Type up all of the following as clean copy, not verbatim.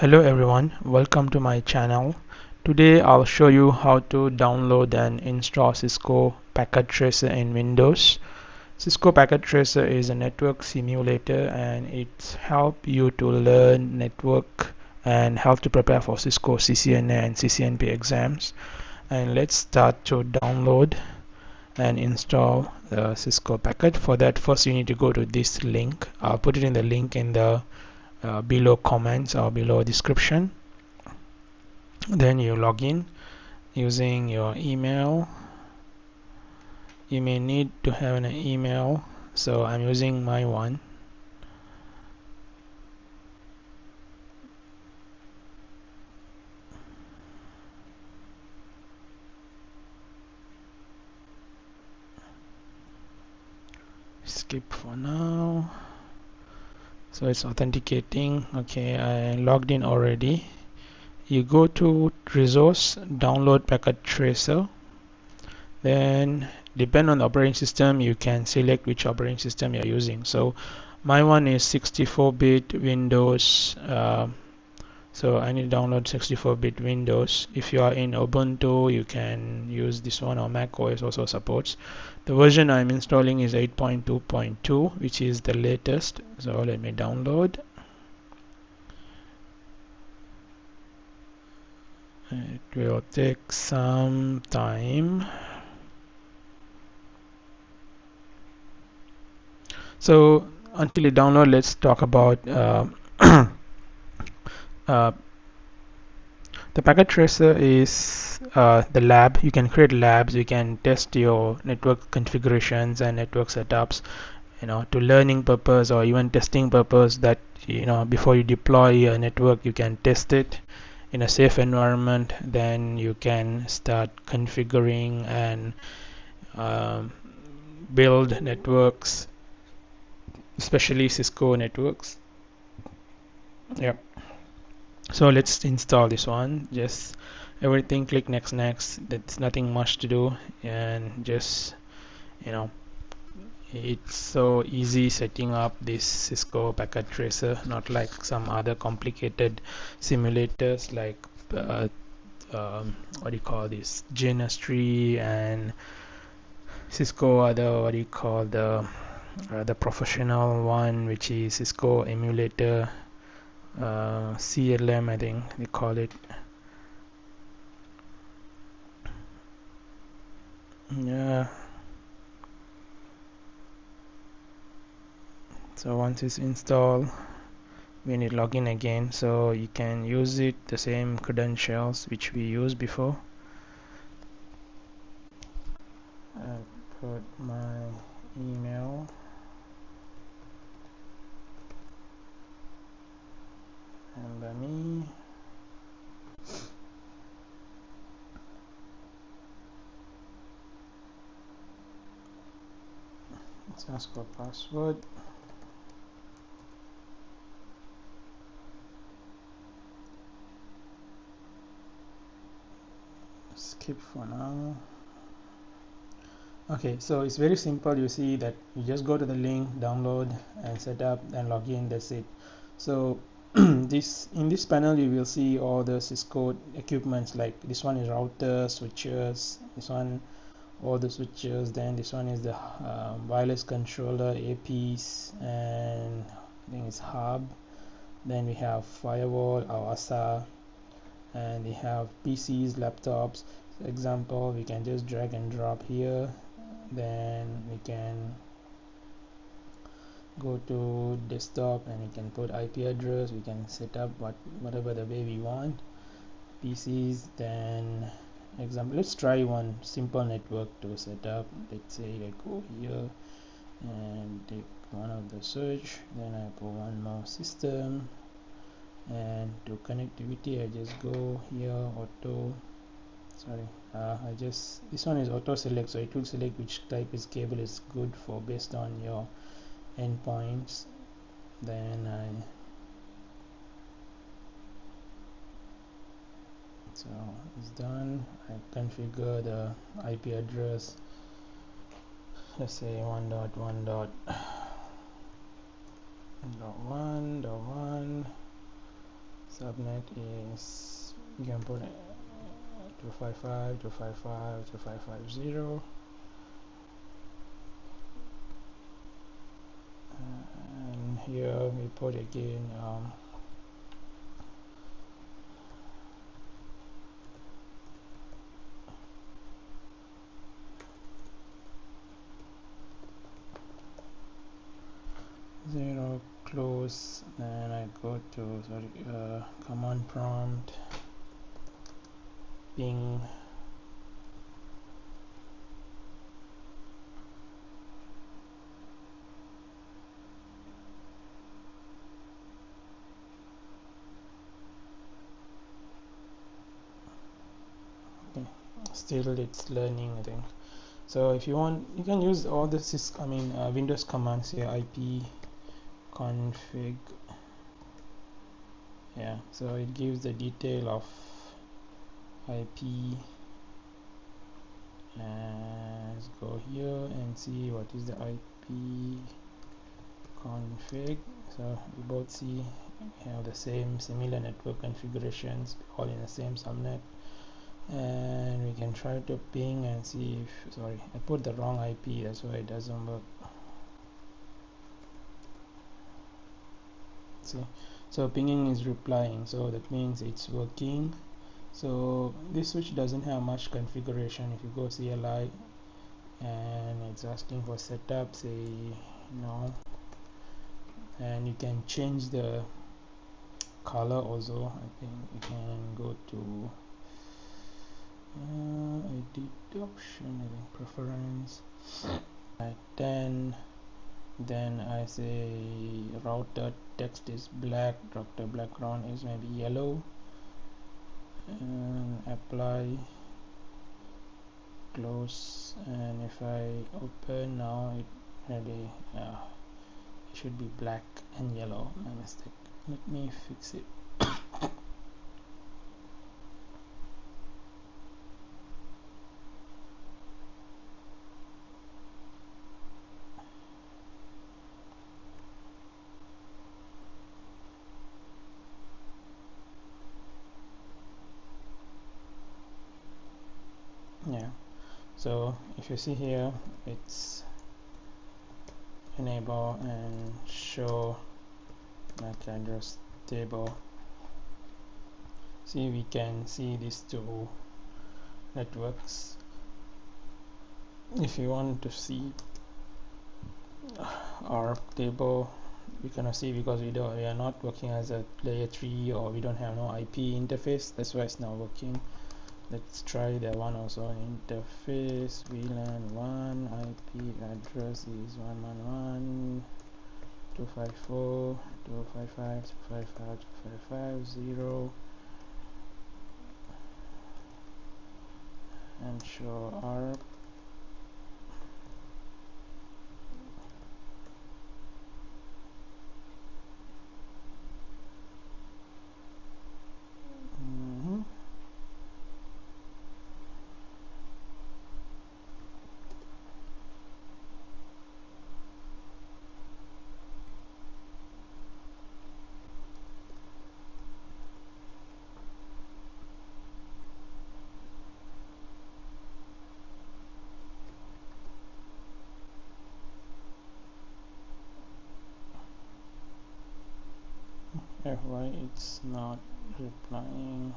Hello everyone, welcome to my channel. Today I'll show you how to download and install Cisco Packet Tracer in Windows. Cisco Packet Tracer is a network simulator and it helps you to learn network and help to prepare for Cisco CCNA and CCNP exams. And let's start to download and install the Cisco Packet. For that, first you need to go to this link. I'll put it in the link in the below comments or below description. Then you log in using your email. You may need to have an email, so I'm using my one. Skip for now. So it's authenticating. Okay, I logged in already. You go to resource, download packet tracer. Then depend on the operating system, you can select which operating system you're using. So my one is 64-bit Windows. So I need to download 64-bit Windows. If you are in Ubuntu, you can use this one, or Mac OS also supports. The version I'm installing is 8.2.2, which is the latest. So let me download. It will take some time. So until you download, let's talk about the packet tracer is the lab. You can create labs, you can test your network configurations and network setups, to learning purpose or even testing purpose, that before you deploy a network you can test it in a safe environment. Then you can start configuring and build networks, especially Cisco networks. Yep. So let's install this one. Just everything, click next. That's nothing much to do, and just it's so easy setting up this Cisco Packet Tracer, not like some other complicated simulators like what do you call this, Genus3 and Cisco other, what do you call the professional one, which is Cisco emulator, CLM I think they call it. Yeah. So once it's installed, we need login again, so you can use it the same credentials which we used before. I put my email and let me ask for password. Skip for now. Okay, so it's very simple. You see that you just go to the link, download and set up and log in. That's it. So in this panel you will see all the Cisco equipments. Like this one is router, switches, this one all the switches, then this one is the wireless controller, APs, and I think it's hub. Then we have firewall, our ASA, and we have PCs, laptops. For example, we can just drag and drop here. Then we can go to desktop and we can put IP address. We can set up whatever the way we want. PCs, then example, let's try one simple network to set up. Let's say I go here and take one of the search, then I put one more system, and to connectivity I just go here auto, sorry, I just, this one is auto select, so it will select which type is cable is good for based on your endpoints. Then so it's done. I configure the IP address, let's say 1.1.1.1 Subnet is, you can put 255.255.255.0, and here we put again 0 close. Then I go to command prompt ping okay. Still it's learning, I think. So if you want, you can use all the Windows commands here, IP config. Yeah, so it gives the detail of IP. And let's go here and see what is the IP config. So we both see we have the same similar network configurations, all in the same subnet. And we can try to ping and see if, sorry, I put the wrong IP, that's why it doesn't work. See, so pinging is replying, so that means it's working. So this switch doesn't have much configuration. If you go CLI and it's asking for setup, say no, and you can change the color also. I think you can go to edit option, I think preference, right, then I say router text is black, router background is maybe yellow, and apply, close, and if I open now, it really it should be black and yellow. My mistake, let me fix it. Yeah, so if you see here, it's enable and show MAC address table. See, we can see these two networks. If you want to see our table, we cannot see because we are not working as a layer 3, or we don't have no IP interface. That's why it's not working. Let's try that one also. Interface VLAN 1, IP address is 111.254.255.255.255.0, and show ARP. Why it's not replying?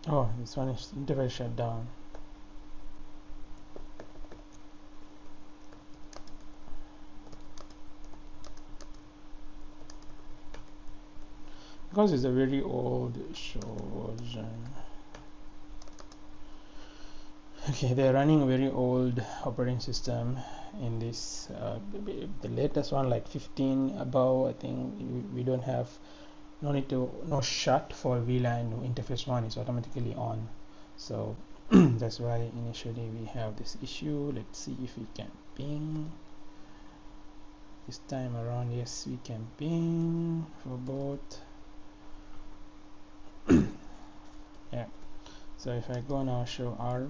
Oh, this one is interface shut down. Because it's a very old show version. Okay, they're running a very old operating system in this the latest one, like 15 above. I think we don't have no need to no shut for VLAN interface 1 is automatically on. So that's why initially we have this issue. Let's see if we can ping this time around. Yes, we can ping for both. Yeah, so if I go now show R,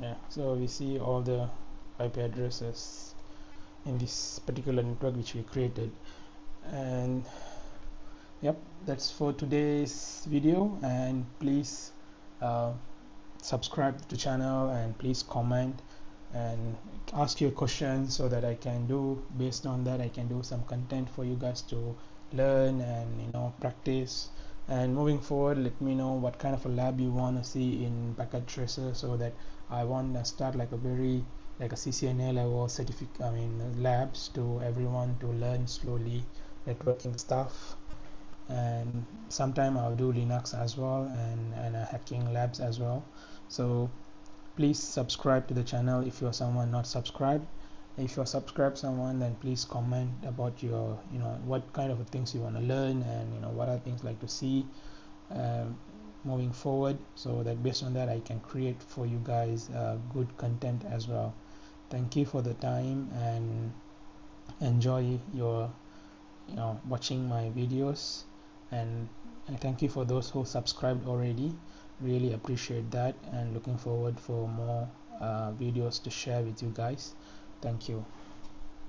yeah, so we see all the IP addresses in this particular network which we created. And yep, that's for today's video. And please uh, subscribe to the channel, and please comment and ask your questions so that I can do, based on that I can do some content for you guys to learn and practice. And moving forward, let me know what kind of a lab you want to see in Packet Tracer, so that I want to start like a CCNA level labs to everyone to learn slowly networking stuff. And sometime I'll do Linux as well, and hacking labs as well. So please subscribe to the channel if you're someone not subscribed. If you're subscribed someone, then please comment about your what kind of things you want to learn, and what are things like to see um, moving forward, so that based on that I can create for you guys good content as well. Thank you for the time, and enjoy your watching my videos. And thank you for those who subscribed already, really appreciate that, and looking forward for more videos to share with you guys. Thank you.